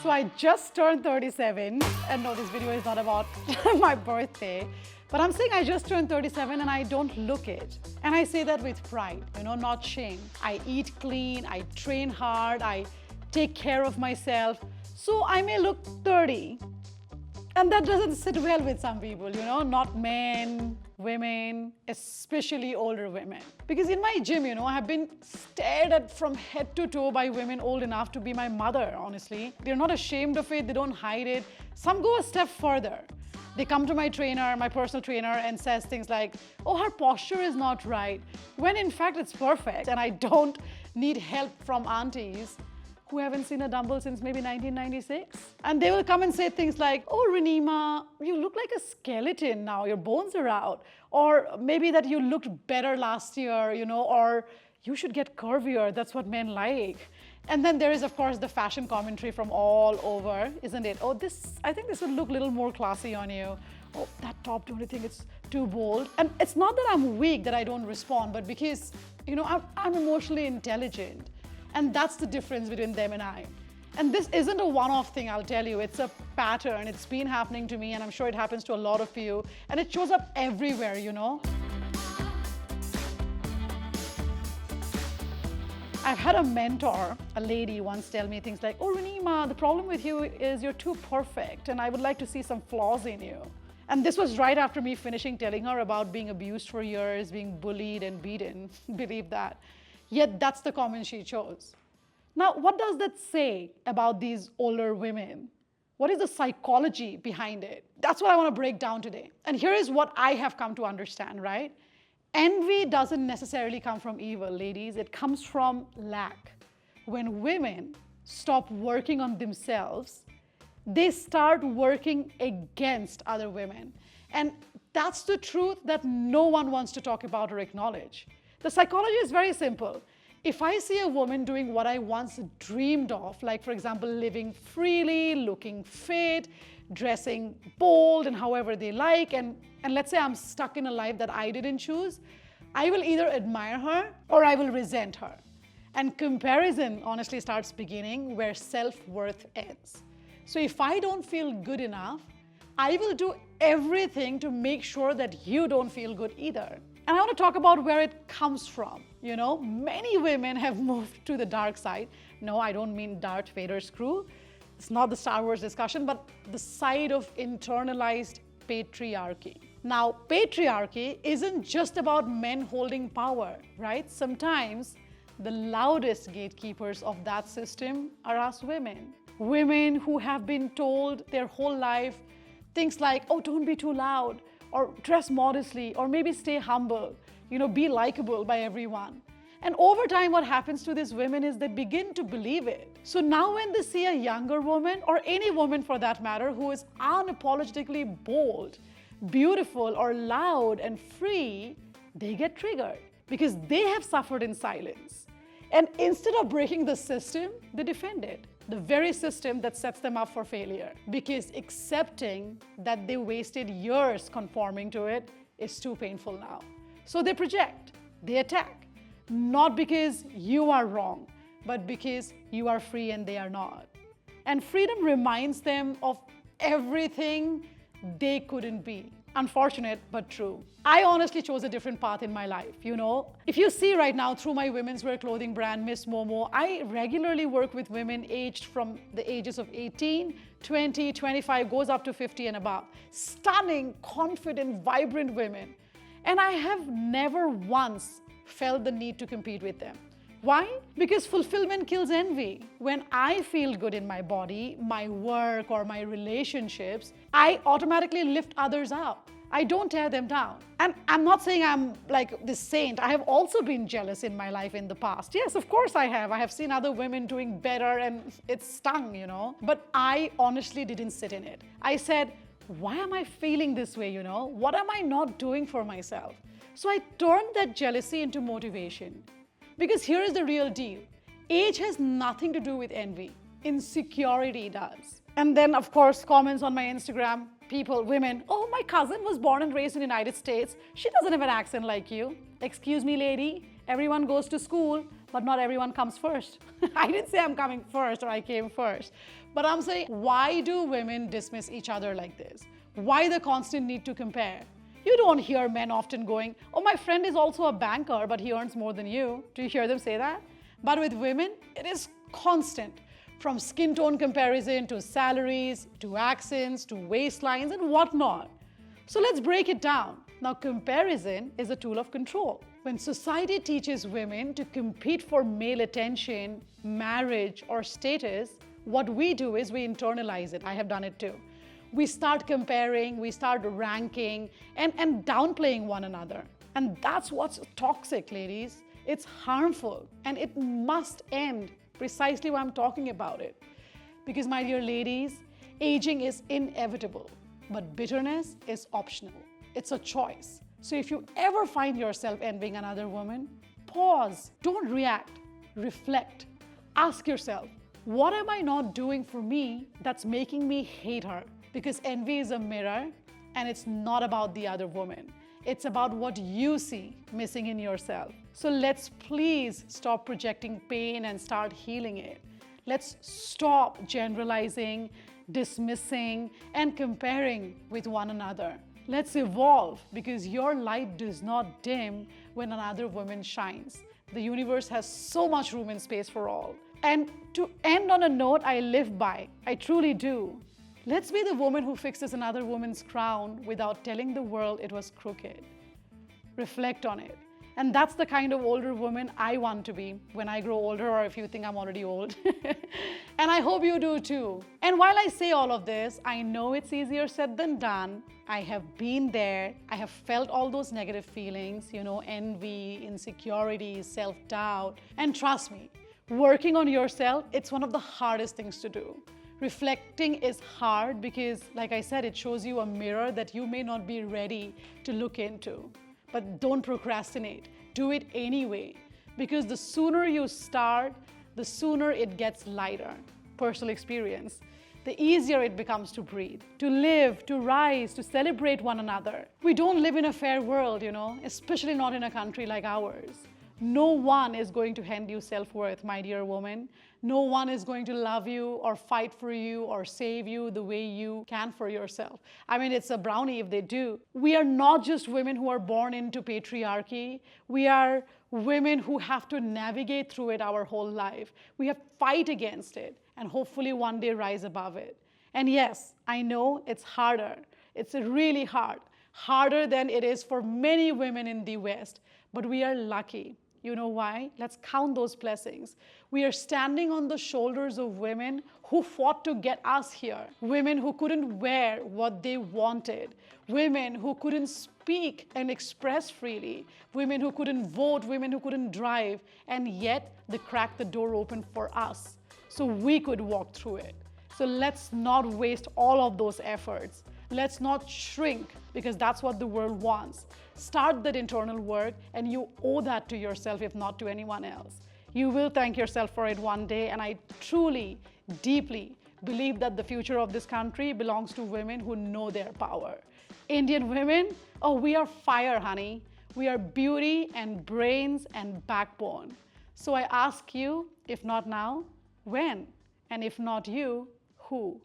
So I just turned 37, and no, this video is not about my birthday, but I'm saying I just turned 37 and I don't look it. And I say that with pride, not shame. I eat clean, I train hard, I take care of myself. So I may look 30. And that doesn't sit well with some people, not men, women, especially older women. Because in my gym, I have been stared at from head to toe by women old enough to be my mother, honestly. They're not ashamed of it, they don't hide it. Some go a step further. They come to my trainer, my personal trainer, and says things like, oh, her posture is not right, when in fact it's perfect, and I don't need help from aunties who haven't seen a dumbbell since maybe 1996. And they will come and say things like, oh, Renima, you look like a skeleton now, your bones are out. Or maybe that you looked better last year, or you should get curvier, that's what men like. And then there is, of course, the fashion commentary from all over, isn't it? Oh, I think this would look a little more classy on you. Oh, that top, don't you think it's too bold? And it's not that I'm weak, that I don't respond, but because, I'm emotionally intelligent. And that's the difference between them and I. And this isn't a one-off thing, I'll tell you. It's a pattern. It's been happening to me, and I'm sure it happens to a lot of you. And it shows up everywhere, I've had a mentor, a lady, once tell me things like, oh, Renima, the problem with you is you're too perfect, and I would like to see some flaws in you. And this was right after me finishing telling her about being abused for years, being bullied and beaten. Believe that. Yet that's the comment she chose. Now, what does that say about these older women? What is the psychology behind it? That's what I want to break down today. And here is what I have come to understand, right? Envy doesn't necessarily come from evil, ladies. It comes from lack. When women stop working on themselves, they start working against other women. And that's the truth that no one wants to talk about or acknowledge. The psychology is very simple. If I see a woman doing what I once dreamed of, like for example, living freely, looking fit, dressing bold and however they like, and let's say I'm stuck in a life that I didn't choose, I will either admire her or I will resent her. And comparison honestly starts beginning where self-worth ends. So if I don't feel good enough, I will do everything to make sure that you don't feel good either. And I want to talk about where it comes from. Many women have moved to the dark side. No, I don't mean Darth Vader's crew. It's not the Star Wars discussion, but the side of internalized patriarchy. Now, patriarchy isn't just about men holding power, right? Sometimes the loudest gatekeepers of that system are us women. Women who have been told their whole life things like, oh, don't be too loud, or dress modestly, or maybe stay humble, be likable by everyone. And over time, what happens to these women is they begin to believe it. So now when they see a younger woman, or any woman for that matter, who is unapologetically bold, beautiful, or loud and free, they get triggered because they have suffered in silence. And instead of breaking the system, they defend it. The very system that sets them up for failure, because accepting that they wasted years conforming to it is too painful now. So they project, they attack, not because you are wrong, but because you are free and they are not. And freedom reminds them of everything they couldn't be. Unfortunate, but true. I honestly chose a different path in my life, If you see right now through my women's wear clothing brand, Miss Momo, I regularly work with women aged from the ages of 18, 20, 25, goes up to 50 and above. Stunning, confident, vibrant women. And I have never once felt the need to compete with them. Why? Because fulfillment kills envy. When I feel good in my body, my work, or my relationships, I automatically lift others up. I don't tear them down. And I'm not saying I'm like this saint. I have also been jealous in my life in the past. Yes, of course I have. I have seen other women doing better and it stung, But I honestly didn't sit in it. I said, why am I feeling this way, What am I not doing for myself? So I turned that jealousy into motivation. Because here is the real deal. Age has nothing to do with envy. Insecurity does. And then, of course, comments on my Instagram, people, women, oh, my cousin was born and raised in the United States. She doesn't have an accent like you. Excuse me, lady. Everyone goes to school. but not everyone comes first. I didn't say I'm coming first or I came first, but I'm saying, why do women dismiss each other like this? Why the constant need to compare? You don't hear men often going, oh, my friend is also a banker, but he earns more than you. Do you hear them say that? But with women, it is constant. From skin tone comparison to salaries, to accents, to waistlines and whatnot. So let's break it down. Now, comparison is a tool of control. When society teaches women to compete for male attention, marriage, or status, what we do is we internalize it. I have done it too. We start comparing, we start ranking, and downplaying one another. And that's what's toxic, ladies. It's harmful, and it must end. Precisely why I'm talking about it. Because, my dear ladies, aging is inevitable, but bitterness is optional. It's a choice. So if you ever find yourself envying another woman, pause. Don't react. Reflect. Ask yourself, what am I not doing for me that's making me hate her? Because envy is a mirror, and it's not about the other woman. It's about what you see missing in yourself. So let's please stop projecting pain and start healing it. Let's stop generalizing, dismissing, and comparing with one another. Let's evolve, because your light does not dim when another woman shines. The universe has so much room and space for all. And to end on a note I live by, I truly do. Let's be the woman who fixes another woman's crown without telling the world it was crooked. Reflect on it. And that's the kind of older woman I want to be when I grow older, or if you think I'm already old. And I hope you do too. And while I say all of this, I know it's easier said than done. I have been there. I have felt all those negative feelings, envy, insecurity, self-doubt. And trust me, working on yourself, it's one of the hardest things to do. Reflecting is hard because, like I said, it shows you a mirror that you may not be ready to look into. But don't procrastinate. Do it anyway. Because the sooner you start, the sooner it gets lighter. Personal experience. The easier it becomes to breathe, to live, to rise, to celebrate one another. We don't live in a fair world, especially not in a country like ours. No one is going to hand you self-worth, my dear woman. No one is going to love you or fight for you or save you the way you can for yourself. I mean, it's a brownie if they do. We are not just women who are born into patriarchy. We are women who have to navigate through it our whole life. We have to fight against it and hopefully one day rise above it. And yes, I know it's harder. It's really hard. Harder than it is for many women in the West. But we are lucky. You know why? Let's count those blessings. We are standing on the shoulders of women who fought to get us here. Women who couldn't wear what they wanted. Women who couldn't speak and express freely. Women who couldn't vote. Women who couldn't drive. And yet, they cracked the door open for us so we could walk through it. So let's not waste all of those efforts. Let's not shrink, because that's what the world wants. Start that internal work, and you owe that to yourself, if not to anyone else. You will thank yourself for it one day, and I truly, deeply believe that the future of this country belongs to women who know their power. Indian women, oh, we are fire, honey. We are beauty and brains and backbone. So I ask you, if not now, when? And if not you, who?